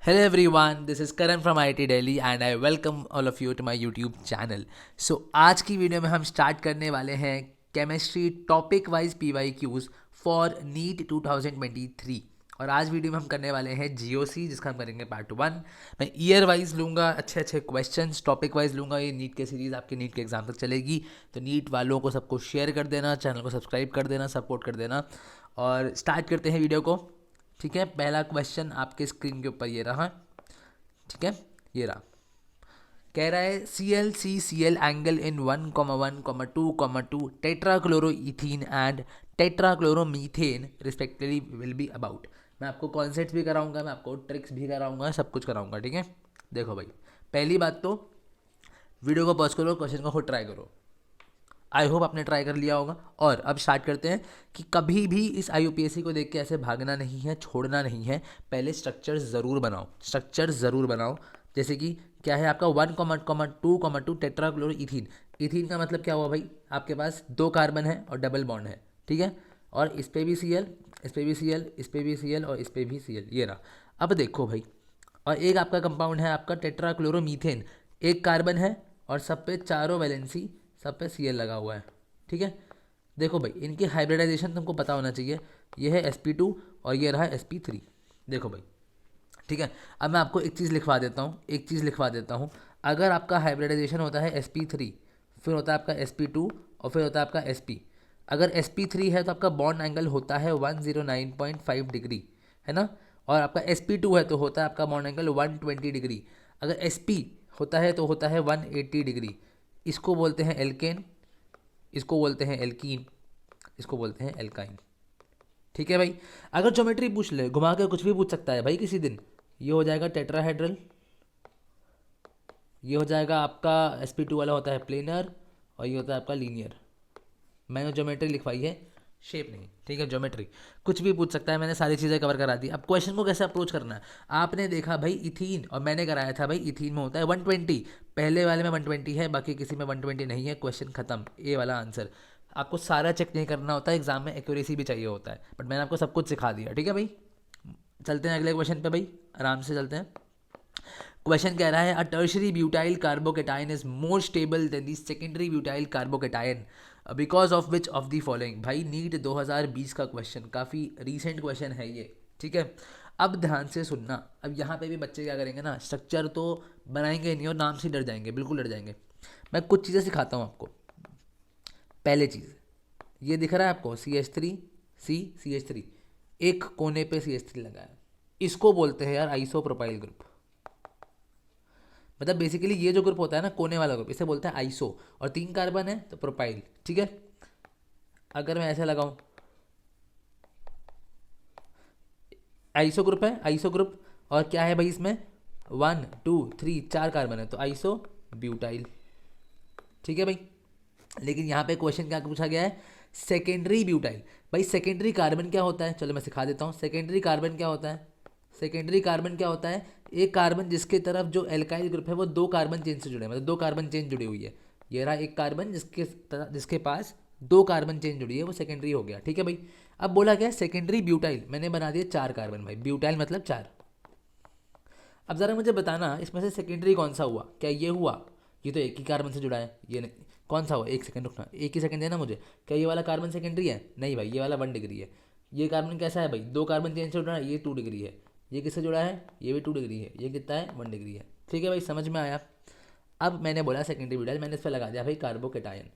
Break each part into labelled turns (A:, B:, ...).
A: Hello everyone, this is Karan from IIT Delhi and I welcome all of you to my YouTube channel. So आज की video में हम start करने वाले हैं chemistry topic wise PYQs for NEET 2023 और आज वीडियो में हम करने वाले हैं GOC जिसका हम करेंगे पार्ट 1। मैं ईयर वाइज लूँगा, अच्छे अच्छे क्वेश्चंस टॉपिक वाइज लूँगा। ये नीट के सीरीज़ आपके नीट के एग्जाम तक चलेगी, तो नीट वालों को सबको शेयर कर देना, चैनल को सब्सक्राइब कर देना, सपोर्ट कर देना। और स्टार्ट करते हैं वीडियो को। ठीक है, पहला क्वेश्चन आपके स्क्रीन के ऊपर ये रहा। ठीक है, ये रहा। कह रहा है ClCCl angle in 1,1,2,2 tetrachloroethene and tetrachloromethane respectively will be about. मैं आपको कॉन्सेप्ट्स भी कराऊंगा, मैं आपको ट्रिक्स भी कराऊंगा, सब कुछ कराऊंगा। ठीक है, देखो भाई, पहली बात तो वीडियो को पॉज करो, क्वेश्चन को खुद ट्राई करो। आई होप आपने ट्राई कर लिया होगा। और अब स्टार्ट करते हैं कि कभी भी इस IUPAC को देख के ऐसे भागना नहीं है, छोड़ना नहीं है। पहले स्ट्रक्चर ज़रूर बनाओ, स्ट्रक्चर ज़रूर बनाओ। जैसे कि क्या है आपका 1,2,2 टेट्राक्लोरोइथीन। इथीन का मतलब क्या हुआ भाई, आपके पास 2 कार्बन है और डबल बॉन्ड है। ठीक है, और इस पे भी Cl, इस पे भी Cl, इस पे भी Cl और इस पे भी Cl, ये रहा। अब देखो भाई, और एक आपका कंपाउंड है आपका टेट्राक्लोरोमीथेन। एक कार्बन है और सब पे चारों वैलेंसी, सब पे Cl लगा हुआ है। ठीक है, देखो भाई, इनकी हाइब्रिडाइजेशन तुमको पता होना चाहिए। ये है sp2 और ये रहा sp3। देखो भाई, ठीक है, अब मैं आपको एक चीज़ लिखवा देता हूँ, एक चीज़ लिखवा देता हूँ। अगर आपका हाइब्रिडाइजेशन होता है sp3, फिर होता है आपका sp2 और फिर होता है आपका sp। अगर sp3 है तो आपका बॉन्ड एंगल होता है 109.5 डिग्री, है ना। और आपका sp2 है तो होता है आपका बॉन्ड एंगल 120 डिग्री। अगर sp होता है तो होता है 180 डिग्री। इसको बोलते हैं एल्केन, इसको बोलते हैं एल्कीन, इसको बोलते हैं एल्काइन। ठीक है भाई, अगर ज्योमेट्री पूछ ले, घुमा के कुछ भी पूछ सकता है भाई किसी दिन। ये हो जाएगा टेट्राहेड्रल, ये हो जाएगा आपका sp2 वाला होता है प्लेनर और ये होता है आपका लीनियर। मैंने ज्योमेट्री लिखवाई है, शेप नहीं। ठीक है, ज्योमेट्री कुछ भी पूछ सकता है, मैंने सारी चीज़ें कवर करा दी। अब क्वेश्चन को कैसे अप्रोच करना है, आपने देखा भाई इथीन, और मैंने कराया था भाई इथीन में होता है 120। पहले वाले में 120 है, बाकी किसी में 120 नहीं है। क्वेश्चन खत्म, ए वाला आंसर। आपको सारा चेक नहीं करना होता, एग्जाम में एक्यूरेसी भी चाहिए होता है, बट मैंने आपको सब कुछ सिखा दिया। ठीक है भाई, चलते हैं अगले क्वेश्चन पे भाई, आराम से चलते हैं। क्वेश्चन कह रहा है a tertiary butyl carbocation is more stable then the secondary butyl carbocation because of which of the following. भाई नीट 2020 का क्वेश्चन, काफ़ी रीसेंट क्वेश्चन है ये। ठीक है, अब ध्यान से सुनना। अब यहाँ पे भी बच्चे क्या करेंगे ना, स्ट्रक्चर तो बनाएंगे नहीं और नाम से डर जाएंगे, बिल्कुल डर जाएंगे। मैं कुछ चीज़ें सिखाता हूँ आपको। पहले चीज़, ये दिख रहा है आपको CH3, एक कोने पे CH3 लगा है, इसको बोलते हैं यार आइसोप्रोपाइल ग्रुप। मतलब बेसिकली ये जो ग्रुप होता है ना, कोने वाला ग्रुप, इसे बोलते हैं आइसो। और 3 कार्बन है तो प्रोपाइल। ठीक है, अगर मैं ऐसे लगाऊं, आइसो ग्रुप है, आइसो ग्रुप। और क्या है भाई इसमें, 1 2 3 4 कार्बन है तो आइसो ब्यूटाइल। ठीक है भाई, लेकिन यहाँ पे क्वेश्चन क्या पूछा गया है, सेकेंडरी ब्यूटाइल। भाई सेकेंडरी कार्बन क्या होता है, चलो मैं सिखा देता हूँ। सेकेंडरी कार्बन क्या होता है, सेकेंडरी कार्बन क्या होता है, एक कार्बन जिसके तरफ जो एल्काइल ग्रुप है वो 2 कार्बन चेन से जुड़े हैं, मतलब 2 कार्बन चेन जुड़ी हुई है। ये रहा एक कार्बन जिसके पास 2 कार्बन चेन जुड़ी है, वो सेकेंडरी हो गया। ठीक है भाई, अब बोला गया सेकेंडरी ब्यूटाइल, मैंने बना दिया 4 कार्बन भाई, ब्यूटाइल मतलब 4। अब ज़रा मुझे बताना इसमें से सेकेंडरी कौन सा हुआ, क्या ये हुआ, ये तो एक ही कार्बन से जुड़ा है, ये नहीं। कौन सा हुआ, एक सेकंड रुकना, एक ही सेकंड देना मुझे। क्या ये वाला कार्बन सेकेंडरी है, नहीं भाई, ये वाला 1 डिग्री है। ये कार्बन कैसा है भाई, 2 कार्बन चेन से जुड़ा है, ये 2 डिग्री है। ये किससे जुड़ा है, ये भी 2 डिग्री है। ये कितना है, 1 डिग्री है। ठीक है भाई, समझ में आया। अब मैंने बोला सेकेंडरी ब्यूटाइल, मैंने इस पर लगा दिया भाई कार्बोकेटायन।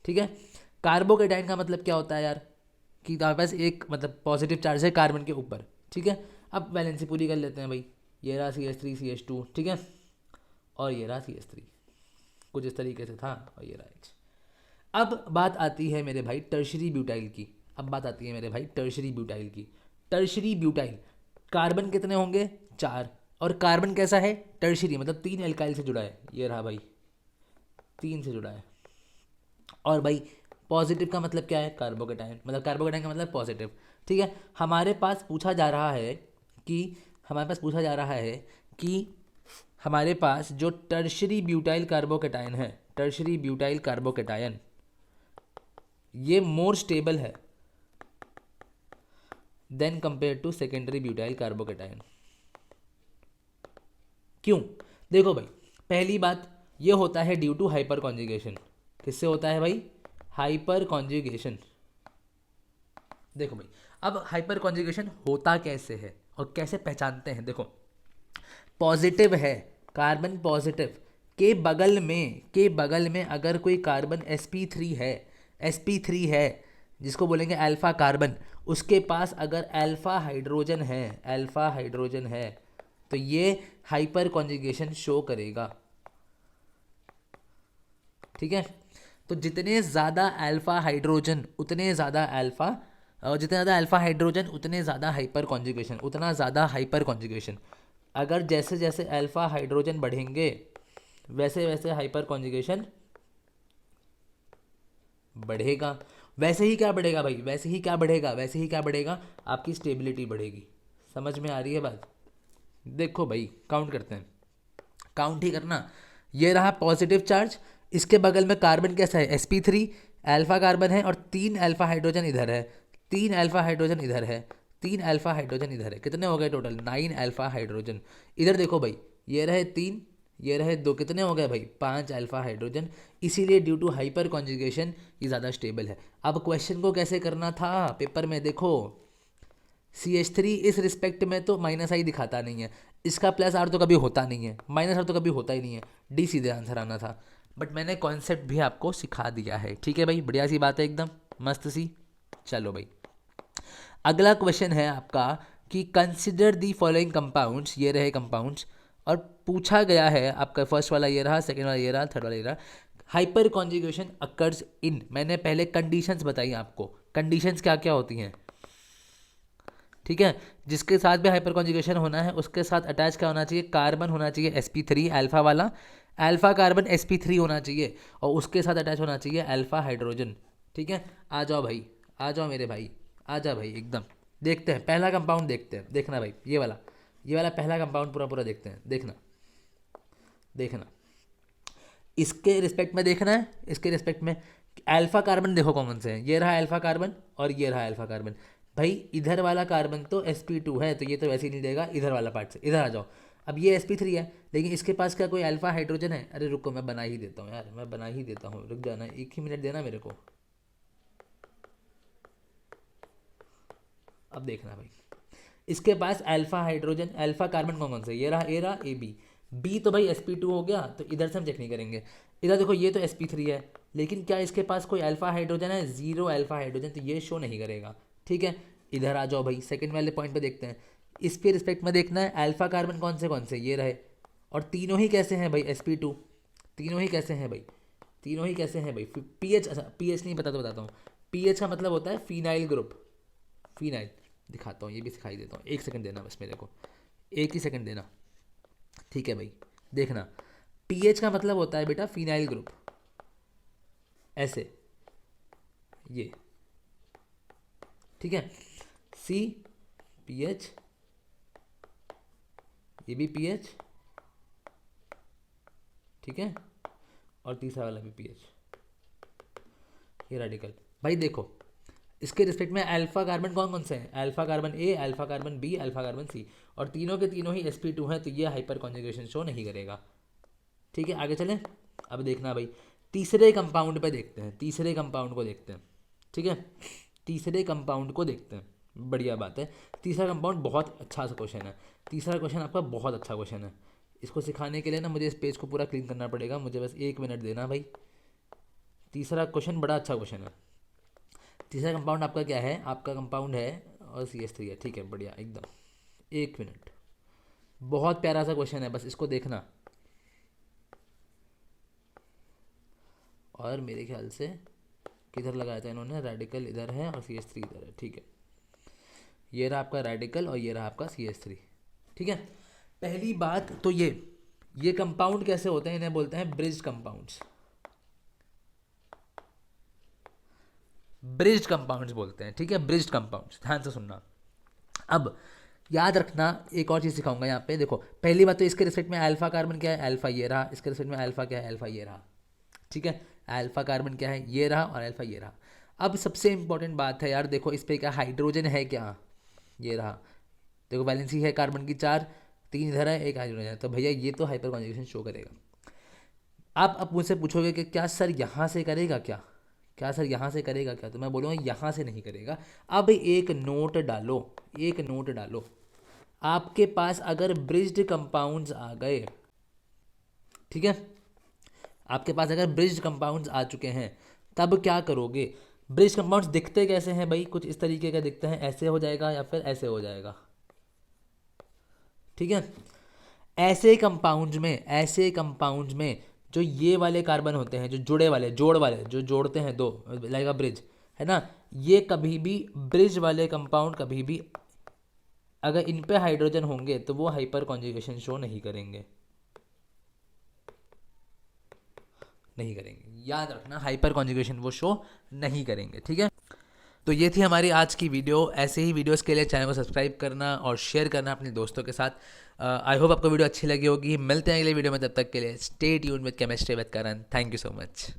A: ठीक है, कार्बोकेटायन का मतलब क्या होता है यार, कि हमारे पास एक मतलब पॉजिटिव चार्ज है कार्बन के ऊपर। ठीक है, अब वैलेंसी पूरी कर लेते हैं भाई। ये रहा CH3CH2, ठीक है, और ये रहा CH3, कुछ इस तरीके से था, और ये रहा H। अब बात आती है मेरे भाई टर्शरी ब्यूटाइल की। अब बात आती है मेरे भाई टर्शरी ब्यूटाइल की। टर्शरी ब्यूटाइल, कार्बन कितने होंगे, 4। और कार्बन कैसा है, टर्शरी मतलब 3 एल्काइल से जुड़ा है। ये रहा भाई, 3 से जुड़ा है। और भाई पॉजिटिव का मतलब क्या है, कार्बोकेटाइन, मतलब कार्बोकेटाइन का मतलब पॉजिटिव। ठीक है, हमारे पास पूछा जा रहा है कि हमारे पास पूछा जा रहा है कि हमारे पास जो टर्शरी ब्यूटाइल कार्बोकेटाइन है, टर्शरी ब्यूटाइल कार्बोकेटाइन, ये मोर स्टेबल है than compare to secondary butyl carbocation. क्यों? देखो भाई, पहली बात ये होता है ड्यू टू हाइपर कॉन्जुगेशन। किससे होता है भाई? Hyper conjugation. देखो भाई, अब हाइपर कॉन्जुगेशन होता कैसे है और कैसे पहचानते हैं? देखो, पॉजिटिव है, कार्बन पॉजिटिव के बगल में अगर कोई कार्बन sp3 है जिसको बोलेंगे अल्फा कार्बन, उसके पास अगर अल्फा हाइड्रोजन है तो ये हाइपर कॉन्जुगेशन शो करेगा। ठीक है, तो जितने ज़्यादा अल्फा हाइड्रोजन उतने ज़्यादा अल्फा, और जितने ज़्यादा अल्फा हाइड्रोजन उतने ज़्यादा हाइपर कॉन्जुगेशन, उतना ज़्यादा हाइपर कॉन्जुगेशन। अगर जैसे जैसे अल्फा हाइड्रोजन बढ़ेंगे वैसे वैसे हाइपर कॉन्जुगेशन बढ़ेगा। वैसे ही क्या बढ़ेगा भाई? वैसे ही क्या बढ़ेगा? आपकी स्टेबिलिटी बढ़ेगी। समझ में आ रही है बात? देखो भाई, काउंट करते हैं, काउंट ही करना। ये रहा पॉजिटिव चार्ज, इसके बगल में कार्बन कैसा है? sp3, अल्फा कार्बन है और 3 अल्फा हाइड्रोजन इधर है, 3 अल्फा हाइड्रोजन इधर है, 3 अल्फा हाइड्रोजन इधर है। कितने हो गए टोटल? 9 alpha hydrogen. इधर देखो भाई, ये रहे 3, ये रहे 2, कितने हो गए भाई? 5 अल्फा हाइड्रोजन। इसीलिए ड्यू टू हाइपर कॉन्जुगेशन ये ज़्यादा स्टेबल है। अब क्वेश्चन को कैसे करना था पेपर में? देखो, CH3 इस रिस्पेक्ट में तो माइनस आई दिखाता नहीं है, इसका प्लस आर तो कभी होता नहीं है, माइनस आर तो कभी होता ही नहीं है, डी सीधे आंसर आना था। बट मैंने कॉन्सेप्ट भी आपको सिखा दिया है। ठीक है भाई, बढ़िया सी बात है, एकदम मस्त सी। चलो भाई, अगला क्वेश्चन है आपका कि कंसिडर दी फॉलोइंग कंपाउंड्स। ये रहे कंपाउंड्स और पूछा गया है आपका, फर्स्ट वाला ये रहा, सेकंड वाला ये रहा, थर्ड वाला ये रहा। हाइपर कॉन्जुगेशन अकर्स इन, मैंने पहले कंडीशंस बताई आपको, कंडीशंस क्या क्या होती हैं। ठीक है, जिसके साथ भी हाइपर कॉन्जुगेशन होना है उसके साथ अटैच क्या होना चाहिए? कार्बन होना चाहिए sp3 अल्फा वाला, अल्फा कार्बन sp3 होना चाहिए और उसके साथ अटैच होना चाहिए अल्फा हाइड्रोजन। ठीक है, आ जाओ भाई, आ जाओ मेरे भाई, आ जा भाई एकदम। देखते हैं पहला कंपाउंड, देखते हैं, देखना भाई, ये वाला पहला कंपाउंड पूरा पूरा देखते हैं। देखना देखना, इसके रिस्पेक्ट में देखना है, इसके रिस्पेक्ट में अल्फा कार्बन देखो कौन से हैं। ये रहा अल्फा कार्बन और ये रहा अल्फा कार्बन। भाई इधर वाला कार्बन तो sp2 है, तो ये तो वैसे ही नहीं देगा, इधर वाला पार्ट से इधर आ जाओ। अब ये sp3 है, लेकिन इसके पास क्या कोई अल्फा हाइड्रोजन है? अरे रुको, मैं बना ही देता हूँ यार, मैं बना ही देता हूँ, रुक जाना, एक ही मिनट देना मेरे को। अब देखना भाई, इसके पास अल्फा हाइड्रोजन, अल्फा कार्बन कौन कौन से? ये रहा ए, रहा ए बी, बी तो भाई sp2 हो गया, तो इधर से हम चेक नहीं करेंगे। इधर देखो, ये तो sp3 है, लेकिन क्या इसके पास कोई अल्फा हाइड्रोजन है? 0 अल्फा हाइड्रोजन, तो ये शो नहीं करेगा। ठीक है, इधर आ जाओ भाई, सेकंड वाले पॉइंट पे देखते हैं। इसके रिस्पेक्ट में देखना है अल्फा कार्बन कौन से ये रहे, और तीनों ही कैसे हैं भाई? sp2, तीनों ही कैसे हैं भाई? तीनों ही कैसे हैं भाई? pH, अच्छा pH नहीं पता तो बताता हूँ। pH का मतलब होता है फिनाइल ग्रुप, फिनाइल। दिखाता हूँ, ये भी सिखाई देता हूँ, एक सेकंड देना बस मेरे को, एक ही सेकंड देना। ठीक है भाई, देखना, पीएच का मतलब होता है बेटा फिनाइल ग्रुप, ऐसे, ये। ठीक है, सी पीएच, ये भी पीएच, ठीक है, और तीसरा वाला भी पीएच, ये रेडिकल। भाई देखो, इसके रिस्पेक्ट में अल्फा कार्बन कौन कौन से हैं? Alpha carbon A, alpha carbon B, alpha carbon C, और तीनों के तीनों ही sp2 हैं, तो ये हाइपर कॉन्जुगेशन शो नहीं करेगा। ठीक है, आगे चलें। अब देखना भाई, तीसरे कंपाउंड पे देखते हैं, तीसरे कंपाउंड को देखते हैं। ठीक है, तीसरे कंपाउंड को देखते हैं, बढ़िया बात है। तीसरा कंपाउंड बहुत अच्छा सा क्वेश्चन है, तीसरा क्वेश्चन आपका बहुत अच्छा क्वेश्चन है। इसको सिखाने के लिए ना मुझे इस पेज को पूरा क्लीन करना पड़ेगा, मुझे बस 1 मिनट देना भाई। तीसरा क्वेश्चन बड़ा अच्छा क्वेश्चन है। तीसरा कंपाउंड आपका क्या है? आपका कंपाउंड है और CH3 है। ठीक है, बढ़िया एकदम, 1 मिनट। बहुत प्यारा सा क्वेश्चन है, बस इसको देखना। और मेरे ख्याल से किधर लगाया था इन्होंने? रेडिकल इधर है और CH3 इधर है। ठीक है, ये रहा आपका रेडिकल और ये रहा आपका CH3। ठीक है, पहली बात तो ये कंपाउंड कैसे होते हैं? इन्हें बोलते हैं ब्रिज्ड कंपाउंड्स, ब्रिज्ड कंपाउंड्स बोलते हैं। ठीक है, ब्रिज्ड कंपाउंड्स, ध्यान से सुनना। अब याद रखना, एक और चीज़ सिखाऊंगा यहाँ पे। देखो, पहली बात तो इसके रिस्पेक्ट में अल्फा कार्बन क्या है? अल्फा ये रहा। इसके रिस्पेक्ट में अल्फा क्या है? अल्फा ये रहा। ठीक है, अल्फा कार्बन क्या है? ये रहा, और अल्फा ये रहा। अब सबसे इंपॉर्टेंट बात है यार, देखो इस पे क्या हाइड्रोजन है क्या? ये रहा। देखो, वैलेंसी है कार्बन की 4, 3 इधर है, एक हाइड्रोजन है, तो भैया ये तो हाइपर कॉन्जुगेशन शो करेगा। आप अब मुझसे पूछोगे कि क्या सर यहाँ से करेगा क्या, क्या सर यहाँ से करेगा क्या, तो मैं बोलूँगा यहाँ से नहीं करेगा। अब एक नोट डालो, एक नोट डालो, आपके पास अगर ब्रिज्ड कंपाउंड्स आ गए, ठीक है, आपके पास अगर ब्रिज्ड कंपाउंड्स आ चुके हैं, तब क्या करोगे। ब्रिज्ड कंपाउंड्स दिखते कैसे हैं भाई, कुछ इस तरीके का दिखते हैं, ऐसे हो जाएगा या फिर ऐसे हो जाएगा, ठीक है। ऐसे कंपाउंड्स में, ऐसे कंपाउंड्स में जो ये वाले कार्बन होते हैं, जो जुड़े वाले, जोड़ वाले, जो जोड़ते हैं दो, लाइक अ ब्रिज, है ना, ये कभी भी ब्रिज वाले कंपाउंड कभी भी अगर इन पे हाइड्रोजन होंगे तो वो हाइपर कॉन्जुगेशन शो नहीं करेंगे, नहीं करेंगे, याद रखना, हाइपर कॉन्जुगेशन वो शो नहीं करेंगे, ठीक है। तो ये थी हमारी आज की वीडियो। ऐसे ही वीडियोस के लिए चैनल को सब्सक्राइब करना और शेयर करना अपने दोस्तों के साथ। आई होप आपको वीडियो अच्छी लगी होगी। मिलते हैं अगले वीडियो में, तब तक के लिए stay tuned with chemistry with Karan. Thank you so much.